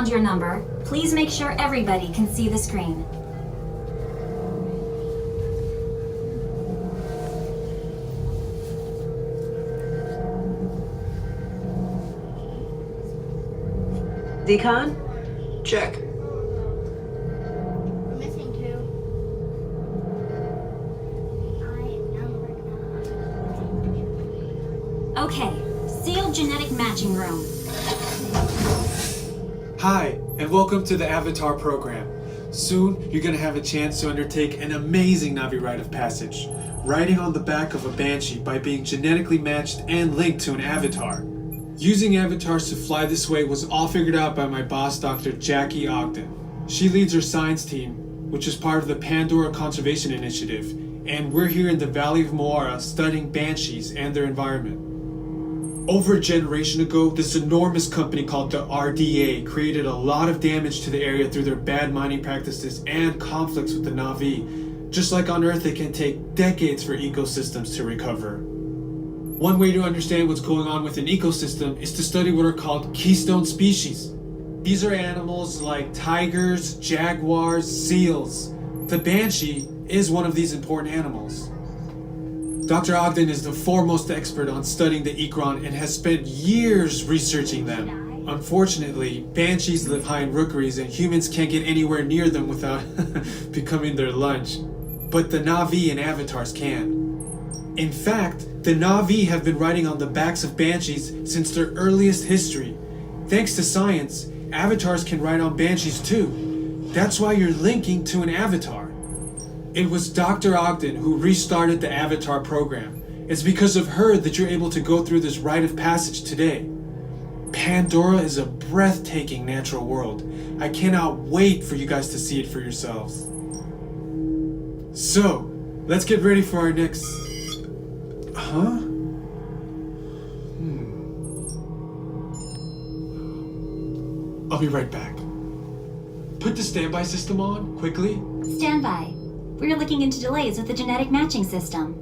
found your number. Please make sure everybody can see the screen. Decon? Check. We're missing two. I am number 9. Okay, sealed genetic matching room. Hi, and welcome to the Avatar program. Soon, you're going to have a chance to undertake an amazing Navi rite of passage, riding on the back of a Banshee by being genetically matched and linked to an avatar. Using avatars to fly this way was all figured out by my boss, Dr. Jackie Ogden. She leads her science team, which is part of the Pandora Conservation Initiative, and we're here in the Valley of Moara studying banshees and their environment. Over a generation ago, this enormous company called the RDA created a lot of damage to the area through their bad mining practices and conflicts with the Na'vi. Just like on Earth, it can take decades for ecosystems to recover. One way to understand what's going on with an ecosystem is to study what are called keystone species. These are animals like tigers, jaguars, seals. The banshee is one of these important animals. Dr. Ogden is the foremost expert on studying the Ikron and has spent years researching them. Unfortunately, banshees live high in rookeries and humans can't get anywhere near them without becoming their lunch. But the Na'vi and avatars can. In fact, the Na'vi have been riding on the backs of banshees since their earliest history. Thanks to science, avatars can ride on banshees too. That's why you're linking to an avatar. It was Dr. Ogden who restarted the Avatar program. It's because of her that you're able to go through this rite of passage today. Pandora is a breathtaking natural world. I cannot wait for you guys to see it for yourselves. So, let's get ready for our next... Huh? I'll be right back. Put the standby system on, quickly. Standby. We're looking into delays with the genetic matching system.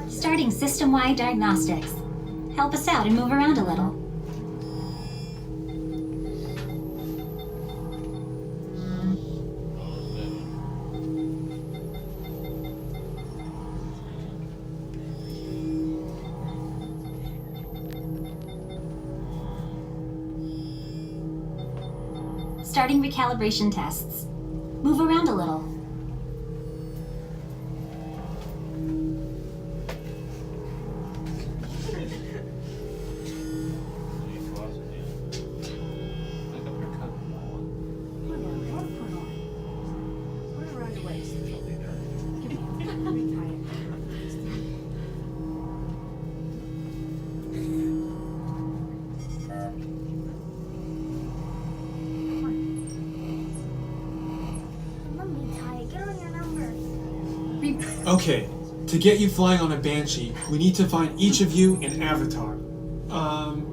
Starting system-wide diagnostics. Help us out and move around a little. Starting recalibration tests. Move around a little. Okay, to get you flying on a Banshee, we need to find each of you an avatar.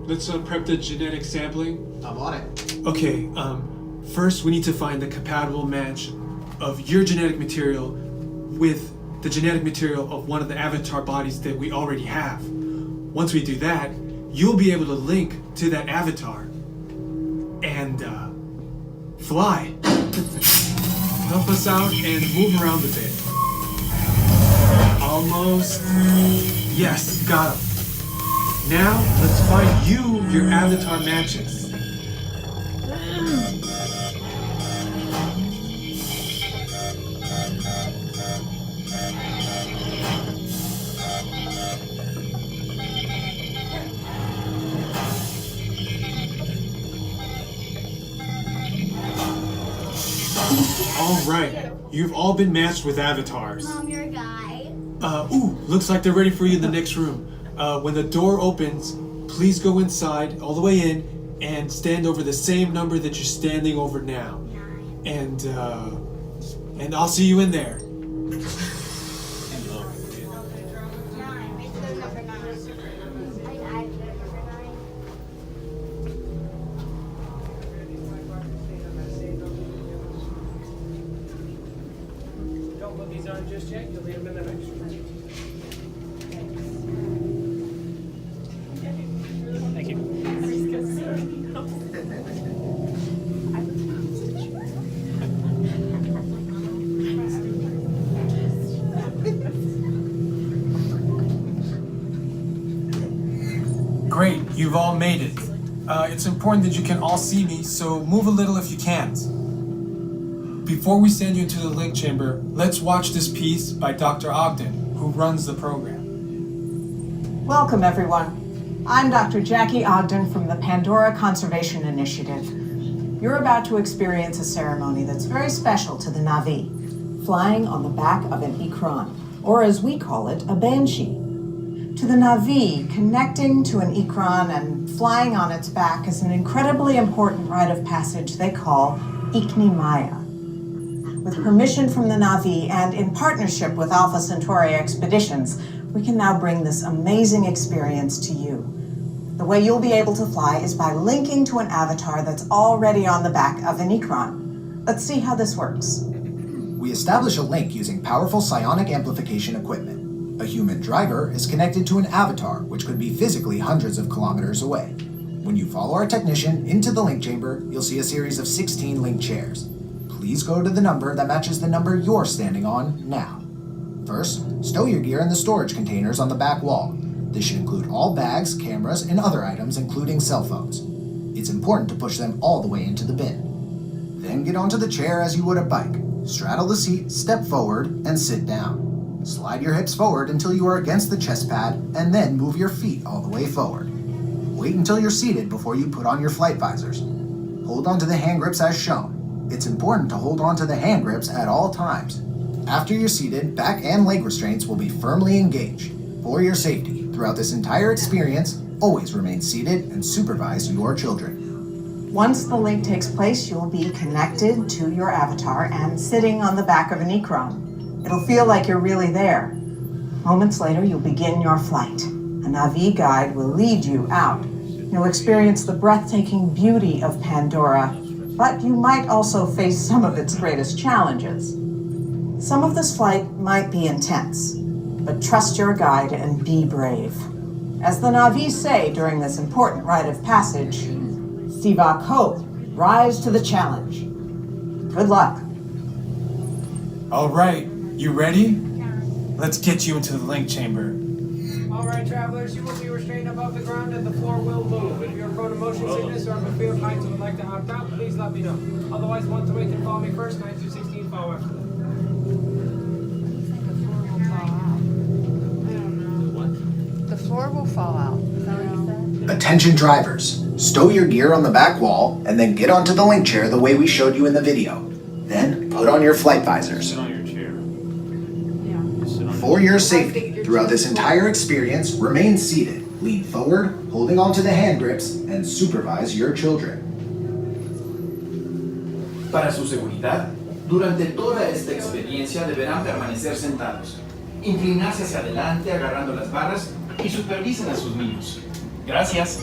Let's prep the genetic sampling. I'm on it. Okay, first we need to find the compatible match of your genetic material with the genetic material of one of the avatar bodies that we already have. Once we do that, you'll be able to link to that avatar and fly. Help us out and move around a bit. Almost. Yes, got him. Now, let's find you your avatar matches. All right, you've all been matched with avatars. Mom, you're a guy. Looks like they're ready for you in the next room. When the door opens, please go inside, all the way in, and stand over the same number that you're standing over now. 9. And I'll see you in there. 9. Make the number 9. I number 9. Although these aren't just yet, you'll need them in the next room. Thank you. Great, you've all made it. It's important that you can all see me, so move a little if you can't. Before we send you into the link chamber, let's watch this piece by Dr. Ogden, who runs the program. Welcome, everyone. I'm Dr. Jackie Ogden from the Pandora Conservation Initiative. You're about to experience a ceremony that's very special to the Na'vi, flying on the back of an Ikran, or as we call it, a banshee. To the Na'vi, connecting to an Ikran and flying on its back is an incredibly important rite of passage they call Ikni Maya. With permission from the Na'vi and in partnership with Alpha Centauri Expeditions, we can now bring this amazing experience to you. The way you'll be able to fly is by linking to an avatar that's already on the back of an Ikran. Let's see how this works. We establish a link using powerful psionic amplification equipment. A human driver is connected to an avatar, which could be physically hundreds of kilometers away. When you follow our technician into the link chamber, you'll see a series of 16 link chairs. Please go to the number that matches the number you're standing on now. First, stow your gear in the storage containers on the back wall. This should include all bags, cameras, and other items, including cell phones. It's important to push them all the way into the bin. Then get onto the chair as you would a bike. Straddle the seat, step forward, and sit down. Slide your hips forward until you are against the chest pad, and then move your feet all the way forward. Wait until you're seated before you put on your flight visors. Hold onto the hand grips as shown. It's important to hold onto the hand grips at all times. After you're seated, back and leg restraints will be firmly engaged. For your safety, throughout this entire experience, always remain seated and supervise your children. Once the link takes place, you'll be connected to your avatar and sitting on the back of an Ikran. It'll feel like you're really there. Moments later, you'll begin your flight. A Na'vi guide will lead you out. You'll experience the breathtaking beauty of Pandora, but you might also face some of its greatest challenges. Some of this flight might be intense, but trust your guide and be brave. As the Na'vi say during this important rite of passage, Sivak Ho, rise to the challenge. Good luck. All right, you ready? Let's get you into the link chamber. All right, travelers, you will be restrained above the ground and the floor will move. If you're prone to motion sickness or have a fear of heights and would like to opt out, please let me know. Otherwise, one to wait can follow me first, 9 through 16 follow after that. The floor will fall out. Is that what you said? Attention drivers, stow your gear on the back wall and then get onto the link chair the way we showed you in the video. Then put on your flight visors. Sit on your chair. For your safety, throughout this entire experience, remain seated, lean forward, holding onto the hand grips, and supervise your children. Para su seguridad, durante toda esta experiencia deberán permanecer sentados, inclinarse hacia adelante agarrando las barras y supervisen a sus niños. Gracias.